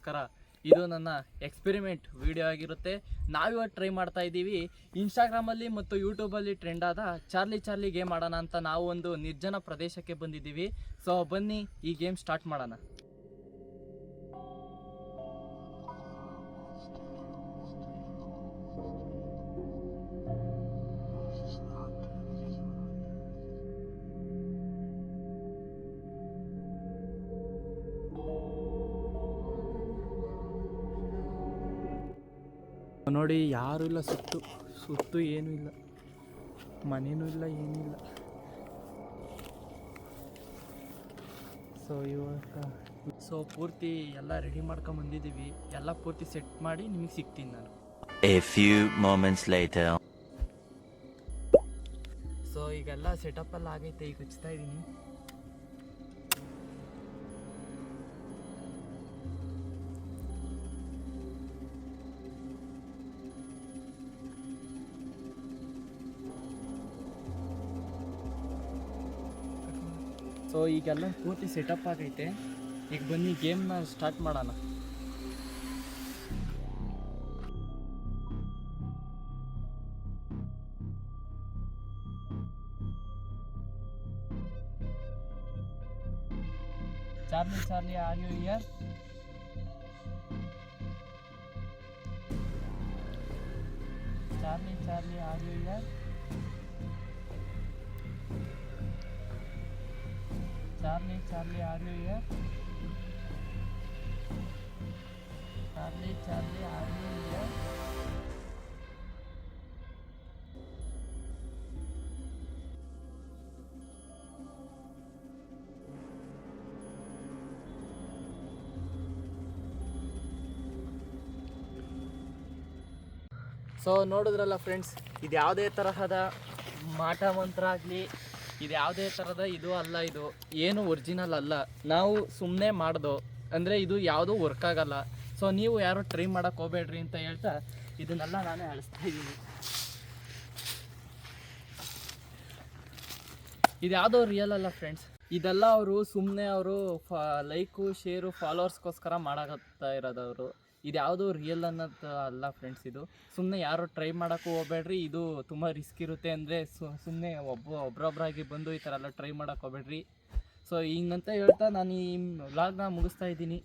ನಿಮಗೋಸ್ಕರ ಇದು ನನ್ನ ಎಕ್ಸ್ಪೆರಿಮೆಂಟ್ ವಿಡಿಯೋ ಆಗಿರುತ್ತೆ. ನಾವಿವತ್ತು ಟ್ರೈ ಮಾಡ್ತಾ ಇದ್ದೀವಿ ಇನ್ಸ್ಟಾಗ್ರಾಮಲ್ಲಿ ಮತ್ತು ಯೂಟ್ಯೂಬಲ್ಲಿ ಟ್ರೆಂಡ್ ಆದ ಚಾರ್ಲಿ ಗೇಮ್ ಆಡೋಣ ಅಂತ. ನಾವು ಒಂದು ನಿರ್ಜನ ಪ್ರದೇಶಕ್ಕೆ ಬಂದಿದ್ದೀವಿ. ಸೊ ಬನ್ನಿ ಈ ಗೇಮ್ ಸ್ಟಾರ್ಟ್ ಮಾಡೋಣ. ನೋಡಿ, ಯಾರೂ ಇಲ್ಲ, ಸುತ್ತು ಏನೂ ಇಲ್ಲ, ಮನೇನೂ ಇಲ್ಲ, ಏನೂ ಇಲ್ಲ. ಸೊ ಪೂರ್ತಿ ಎಲ್ಲ ರೆಡಿ ಮಾಡ್ಕೊಂಡು ಬಂದಿದ್ದೀವಿ. ಎಲ್ಲ ಪೂರ್ತಿ ಸೆಟ್ ಮಾಡಿ ನಿಮಗೆ ಸಿಗ್ತೀನಿ ನಾನು. A few moments later. So ಈಗೆಲ್ಲ ಸೆಟಪ್ಪೆಲ್ಲ ಆಗೈತೆ, ಈಗ ಹಚ್ತಾ ಇದ್ದೀನಿ. ಸೊ ಈಗೆಲ್ಲ ಪೂರ್ತಿ ಸೆಟಪ್ ಆಗೈತೆ. ಈಗ ಬನ್ನಿ ಗೇಮ್ನ ಸ್ಟಾರ್ಟ್ ಮಾಡೋಣ. Charlie are you here? Charlie are you here? Charlie, are you here? Charlie, are you here? So ನೋಡಿದ್ರಲ್ಲ ಫ್ರೆಂಡ್ಸ್, ಇದು ಯಾವುದೇ ತರಹದ ಮಾಟ ಮಂತ್ರ ಆಗಲಿ, ಇದು ಯಾವುದೇ ಥರದ ಇದು ಅಲ್ಲ, ಇದು ಏನು ಒರಿಜಿನಲ್ ಅಲ್ಲ. ನಾವು ಸುಮ್ಮನೆ ಮಾಡ್ದೋ ಅಂದರೆ ಇದು ಯಾವುದೂ ವರ್ಕ್ ಆಗಲ್ಲ. ಸೊ ನೀವು ಯಾರು ಟ್ರೈ ಮಾಡೋಕ್ಕೆ ಹೋಗಬೇಡ್ರಿ ಅಂತ ಹೇಳ್ತಾ ಇದನ್ನೆಲ್ಲ ನಾನೇ ಅಳಿಸ್ತಾ ಇದ್ದೀನಿ. ಇದು ಯಾವುದೋ ರಿಯಲ್ ಅಲ್ಲ ಫ್ರೆಂಡ್ಸ್. ಇದೆಲ್ಲ ಅವರು ಸುಮ್ಮನೆ ಅವರು ಲೈಕು ಶೇರು ಫಾಲೋವರ್ಸ್ಗೋಸ್ಕರ ಮಾಡಾಕತ್ತಾ ಇರೋದವರು. ಇದು ಯಾವುದೋ ರಿಯಲ್ ಅನ್ನೋದು ಅಲ್ಲ ಫ್ರೆಂಡ್ಸ್. ಇದು ಸುಮ್ಮನೆ ಯಾರು ಟ್ರೈ ಮಾಡೋಕ್ಕೂ ಹೋಗಬೇಡ್ರಿ. ಇದು ತುಂಬ ರಿಸ್ಕ್ ಇರುತ್ತೆ. ಅಂದರೆ ಸುಮ್ಮನೆ ಒಬ್ಬರೊಬ್ಬರಾಗಿ ಬಂದು ಈ ಥರ ಎಲ್ಲ ಟ್ರೈ ಮಾಡೋಕ್ಕೆ ಹೋಗಬೇಡ್ರಿ. ಸೊ ಹಿಂಗಂತ ಹೇಳ್ತಾ ನಾನು ಈ ವ್ಲಾಗ್ನ ಮುಗಿಸ್ತಾ ಇದ್ದೀನಿ.